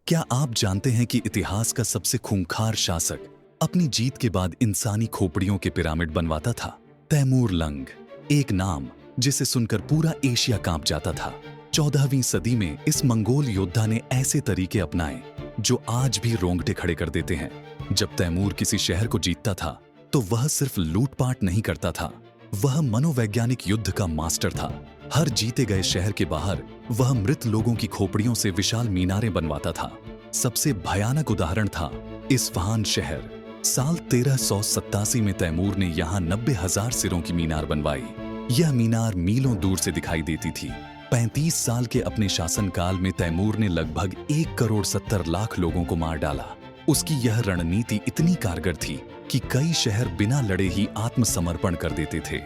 क्या आप जानते हैं कि इतिहास का सबसे खूंखार शासक अपनी जीत के बाद इंसानी खोपड़ियों के पिरामिड बनवाता था? तैमूर लंग, एक नाम जिसे सुनकर पूरा एशिया कांप जाता था। 14वीं सदी में इस मंगोल योद्धा ने ऐसे तरीके अपनाए जो आज भी रोंगटे खड़े कर देते हैं। जब तैमूर किसी शहर को जीतता था तो वह सिर्फ लूटपाट नहीं करता था, वह मनोवैज्ञानिक युद्ध का मास्टर था। हर जीते गए शहर के बाहर वह मृत लोगों की खोपड़ियों से विशाल मीनारें बनवाता था। सबसे भयानक उदाहरण था इस्फहान शहर। साल 1387 में तैमूर ने यहाँ 90,000 सिरों की मीनार बनवाई। यह मीनार मीलों दूर से दिखाई देती थी। 35 साल के अपने शासनकाल में तैमूर ने लगभग 1,70,00,000 लोगों को मार डाला। उसकी यह रणनीति इतनी कारगर थी कि कई शहर बिना लड़े ही आत्मसमर्पण कर देते थे।